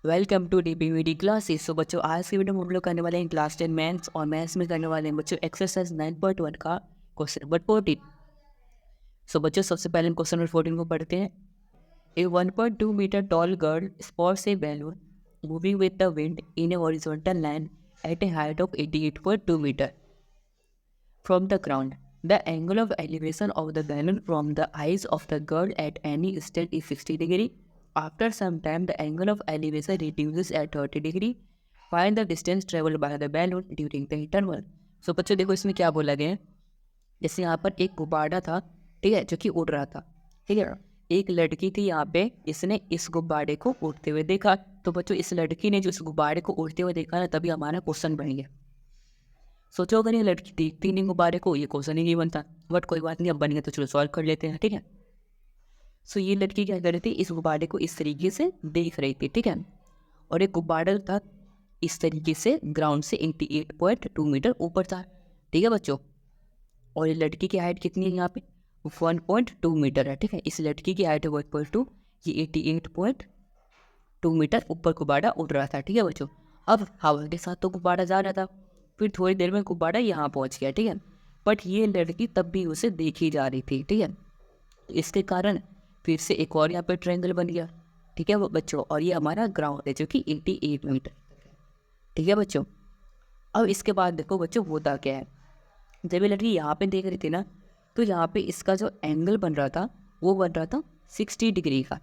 Welcome to DPVD classes. So बच्चों, आज की वीडियो में हम लोग करने वाले हैं क्लास 10 मैथ्स, और मैथ्स में करने वाले हैं बच्चों एक्सरसाइज 9.1 का क्वेश्चन नंबर 14। सो बच्चों, सबसे पहले हम क्वेश्चन नंबर 14 को पढ़ते हैं। A 1.2 metre tall girl spots a balloon moving with the wind in a horizontal line at a height of 88.2 metre from the ground. The angle of elevation of the balloon from the eyes of the girl at any instant is 60 degree. After some time, the angle of elevation reduces at 30 degree. Find the distance traveled by the balloon during the interval. So बच्चों देखो इसमें क्या बोला गया है। जैसे यहाँ पर एक गुब्बारा था, ठीक है, जो कि उड़ रहा था, ठीक है। एक लड़की थी यहाँ पे, इसने इस गुब्बारे को उड़ते हुए देखा। तो बच्चों इस लड़की ने जो इस गुब्बारे को उड़ते हुए देखा ना, तभी हमारा क्वेश्चन बन गया। सोचो अगर ये लड़की देखती नहीं गुब्बारे को, ये क्वेश्चन ही नहीं बनता। बट कोई बात नहीं, अब बन गया तो चलो सॉल्व कर लेते हैं, ठीक है। सो ये लड़की क्या कर रही थी, इस गुब्बारे को इस तरीके से देख रही थी, ठीक है। और एक गुब्बारा था इस तरीके से ग्राउंड से 88.2 मीटर ऊपर था, ठीक है बच्चों। और ये लड़की की हाइट कितनी है यहाँ पे, 1.2 मीटर है, ठीक है। इस लड़की की हाइट है 1.2, ये 88.2 मीटर ऊपर गुब्बारा उड़ रहा था, ठीक है बच्चों। अब हवा के साथ तो गुब्बारा जा रहा था, फिर थोड़ी देर में गुब्बारा यहाँ पहुँच गया, ठीक है। बट ये लड़की तब भी उसे देखी जा रही थी, ठीक है। इसके कारण फिर से एक और यहाँ पे ट्रायंगल बन गया, ठीक है वो बच्चों। और ये हमारा ग्राउंड है जो कि 88 मीटर, ठीक है बच्चों। अब इसके बाद देखो बच्चों होता क्या है, जब ये लड़की यहाँ पे देख रही थी ना, तो यहाँ पे इसका जो एंगल बन रहा था वो बन रहा था 60 डिग्री का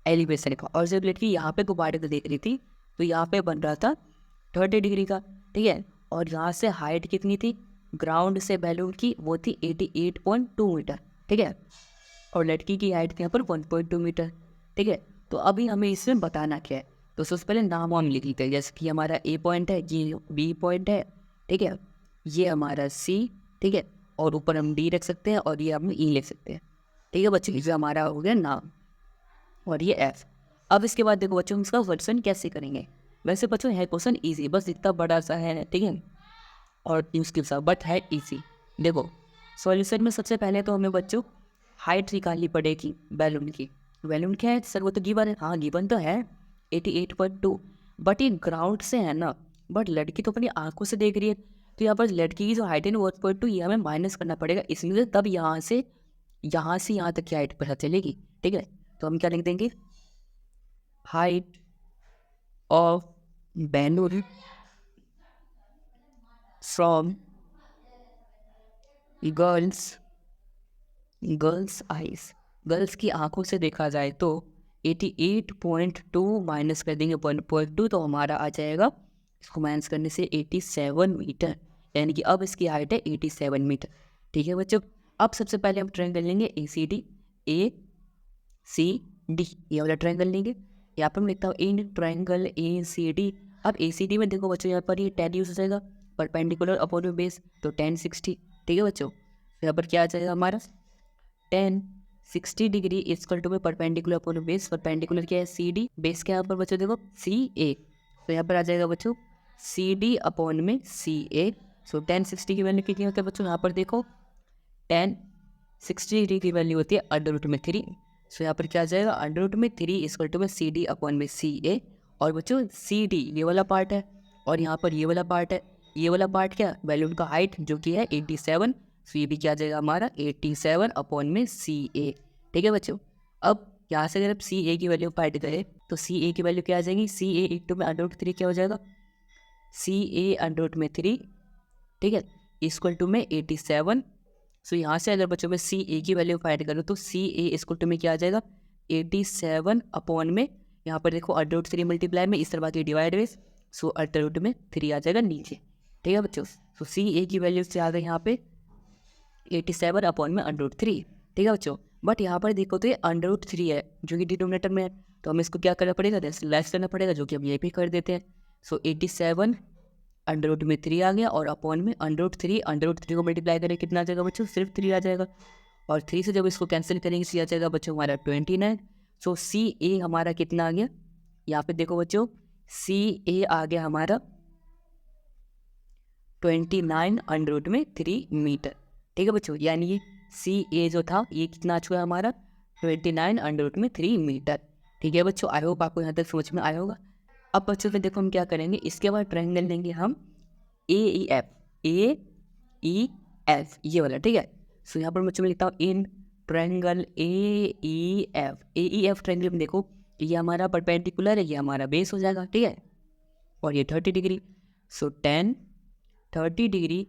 एलिवेशन का। और जब लड़की यहाँ पे गुब्बारे को देख रही थी तो यहाँ पे बन रहा था 30 डिग्री का, ठीक है। और यहाँ से हाइट कितनी थी ग्राउंड से बैलून की, वो थी 88.2 मीटर, ठीक है। और लड़की की हाइट थी यहाँ पर 1.2 मीटर, ठीक है। तो अभी हमें इसमें बताना क्या है, तो सबसे पहले नाम वाम लिख लेते हैं। जैसे कि हमारा ए पॉइंट है, ये बी पॉइंट है, ठीक है, ये हमारा सी, ठीक है। और ऊपर हम डी रख सकते हैं, और ये हम ई लिख सकते हैं, ठीक है बच्चों। ये हमारा हो गया नाम, और ये एफ। अब इसके बाद देखो बच्चों, हम इसका वर्सन कैसे करेंगे। वैसे बच्चों है क्वेश्चन ईजी, बस इतना बड़ा सा है, ठीक है, और मुश्किल सा, बट है ईजी। देखो सॉल्यूशन में सबसे पहले तो हमें बच्चों हाइट निकालनी पड़ेगी बैलून की। बैलून क्या है सर, वो तो गिवन है, हाँ गिवन तो है 88.2, बट ये ग्राउंड से है ना। बट लड़की तो अपनी आंखों से देख रही है, तो यहाँ पर लड़की की जो हाइट है ना 1.2, ये हमें माइनस करना पड़ेगा, इसलिए तब यहाँ से यहाँ तक की हाइट पता चलेगी, ठीक है। तो हम क्या लिख देंगे, height of balloon from girls eyes, girls की आंखों से देखा जाए तो 88.2 माइनस कर देंगे 1.2, तो हमारा आ जाएगा, इसको माइनस करने से 87 मीटर। यानी कि अब इसकी हाइट है 87 मीटर, ठीक है बच्चों। अब सबसे पहले हम ट्रायंगल लेंगे ए सी डी, ये वाला ट्रायंगल लेंगे। यहाँ पर मैं लिखता हूँ in triangle A C D. अब ए सी डी में देखो बच्चों, यहाँ पर ये 10 यूज हो जाएगा, परपेंडिकुलर अपॉन बेस, तो 1060, ठीक है बच्चों। यहाँ पर क्या आ जाएगा हमारा 1060 डिग्री इक्वल टू में परपेंडिकुलर अपॉन बेस। परपेंडिकुलर क्या है सी डी, बेस क्या है यहाँ पर बच्चों देखो सी ए, तो यहाँ पर आ जाएगा बच्चों सी डी अपॉन में सी ए। सो 1060 की वैल्यू कितनी होती है बच्चों, यहाँ पर देखो 1060 डिग्री की वैल्यू होती है अंडर रूट में 3। सो यहाँ पर क्या आ जाएगा अंडर रूट में 3 इक्वल टू में सी डी अपॉन में सी ए। और बच्चों सी डी ये वाला पार्ट है, और यहाँ पर ये वाला पार्ट है। ये वाला पार्ट क्या, बैलून का हाइट जो कि है 87, सो ये भी क्या आ जाएगा हमारा 87 अपॉन में सी ए, ठीक है बच्चों। अब यहाँ से अगर आप सी ए की वैल्यू फाइंड करें तो सी ए की वैल्यू क्या आ जाएगी, सी ए इंटू में अंडर रूट 3 क्या हो जाएगा, सी ए अंडर रूट में 3, ठीक है, इक्वल टू में 87। सो यहाँ से अगर बच्चों में सी ए की वैल्यू फाइंड करो तो सी ए इक्वल टू में क्या आ जाएगा 87 अपॉन में, यहाँ पर देखो अंडर रूट 3 मल्टीप्लाई में, इस तरह की डिवाइड में, सो अंडर रूट में 3 आ जाएगा नीचे, ठीक है बच्चों। सो सी ए की वैल्यू से आ गई यहाँ पे 87 अपॉन में अंडर रूट 3, ठीक है बच्चों। बट यहाँ पर देखो तो ये अंडर रूट 3 है जो कि डिनोमिनेटर में है, तो हमें इसको क्या करना पड़ेगा, लेस करना पड़ेगा, जो कि हम ये भी कर देते हैं। सो 87 अंडर रूट में 3 आ गया, और अपॉन में अंडर रूट 3 को मल्टीप्लाई करें कितना आ जाएगा बच्चों, सिर्फ 3 आ जाएगा। और 3 से जब इसको कैंसिल करेंगे सी आ जाएगा बच्चों हमारा 29। सो सी ए हमारा कितना आ गया, यहाँ पे देखो बच्चों सी ए आ गया हमारा 29 अंडर रूट में 3 मीटर, ठीक है बच्चों। यानी ये सी ए जो था ये कितना आ चुका है हमारा 29 अंडर रूट में 3 मीटर, ठीक है बच्चों। आई होप आपको यहाँ तक समझ में आया होगा। अब बच्चों में देखो हम क्या करेंगे, इसके बाद ट्रायंगल लेंगे हम AEF ये वाला, ठीक है। सो यहाँ पर बच्चों में लिखता हूँ इन ट्रायंगल AEF ट्रायंगल में देखो ये हमारा परपेंडिकुलर है, ये हमारा बेस हो जाएगा, ठीक है, और ये 30 degree. So 30 degree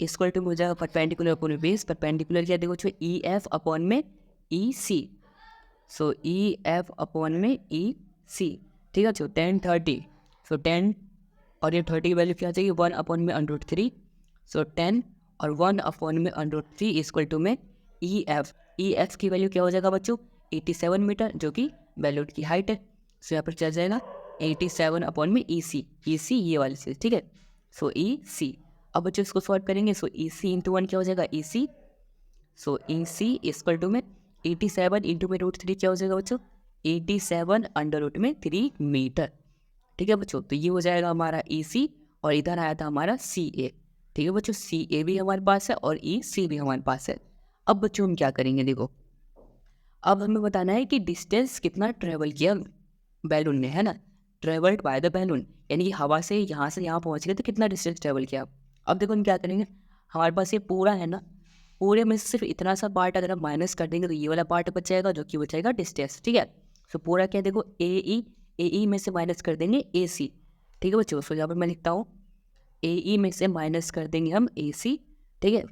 equal to हो जाएगा परपेंडिकुलर अपॉन बेस। परपेंडिकुलर क्या देखो EF अपॉन में EC। सो EF अपॉन में EC, ठीक है। सो 10 सो 10 और ये 30 की वैल्यू क्या चाहिए 1 अपॉन में √3। सो 10 और 1 अपॉन में √3 इक्वल टू में EF की वैल्यू क्या हो जाएगा बच्चों 87 मीटर, जो कि बैलून की हाइट है। सो यहाँ पर चल जाएगा 87 अपॉन में EC ये वाली चीज़, ठीक है। सो EC अब बच्चों इसको सॉल्व करेंगे। सो EC इंटू 1 क्या हो जाएगा EC। So EC equal to में 87 इंटू में √3 क्या हो जाएगा बच्चों 87 √3 मीटर, ठीक है बच्चों। तो ये हो जाएगा हमारा EC और इधर आया था हमारा CA, ठीक है बच्चों। CA भी हमारे पास है और EC भी हमारे पास है। अब बच्चों हम क्या करेंगे, देखो अब हमें बताना है कि डिस्टेंस कितना ट्रेवल किया बैलून ने, है ना, ट्रेवल्ड बाय द बैलून, यानी कि हवा से यहाँ पहुँच गए तो कितना डिस्टेंस ट्रेवल किया। अब देखो हम क्या करेंगे, हमारे पास ये पूरा है ना, पूरे में से सिर्फ इतना सा पार्ट अगर हम माइनस कर देंगे तो ये वाला पार्ट बचेगा जो कि बचेगा डिस्टेंस, ठीक है। सो पूरा क्या देखो AE में से माइनस कर देंगे AC, ठीक है बच्चों। सो यहाँ पर मैं लिखता हूँ AE में से माइनस कर देंगे हम AC, ठीक है।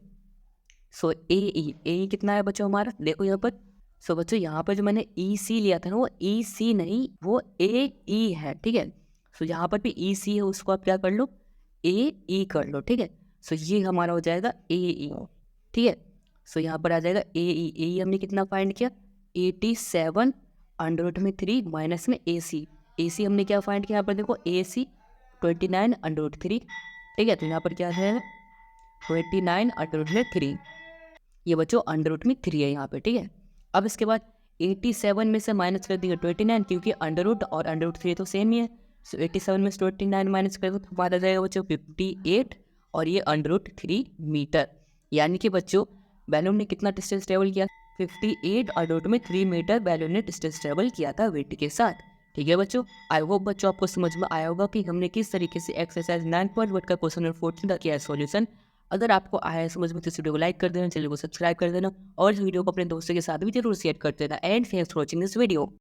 सो AE कितना है बच्चों हमारा, देखो यहाँ पर। सो बच्चों यहाँ पर जो मैंने EC लिया था ना वो EC नहीं, वो AE है, ठीक है। सो यहाँ पर भी EC है, उसको आप क्या कर लो AE कर लो, ठीक है। सो ये हमारा हो जाएगा AE, ठीक है। सो यहाँ पर आ जाएगा AE हमने कितना फाइंड किया 87 √3 माइनस में AC हमने क्या फाइंड किया, यहाँ पर देखो AC 29 √3, ठीक है। तो यहाँ पर क्या है 29 √3, ये बच्चों √3 है यहाँ पे, ठीक है। अब इसके बाद 87 में से माइनस कर देंगे 29, क्योंकि √ और √3 तो सेम ही है। सो 87 में से 29 माइनस करेंगे तो हमारा जाएगा बच्चों 58 और ये √3 मीटर, यानी कि बच्चों बैलून ने कितना डिस्टेंस ट्रेवल किया 58 √3 मीटर बैलून ने डिस्टेंस ट्रेवल किया था वेट के साथ, ठीक है बच्चों। आई होप बच्चों आपको समझ में आया होगा कि हमने किस तरीके से एक्सरसाइज 9.1 का क्वेश्चन नंबर 14 का किया है सॉल्यूशन। अगर आपको आया है समझ में तो इस वीडियो को लाइक कर देना, चैनल को सब्सक्राइब कर देना और इस वीडियो को अपने दोस्तों के साथ भी जरूर शेयर कर देना। And thanks for watching this video.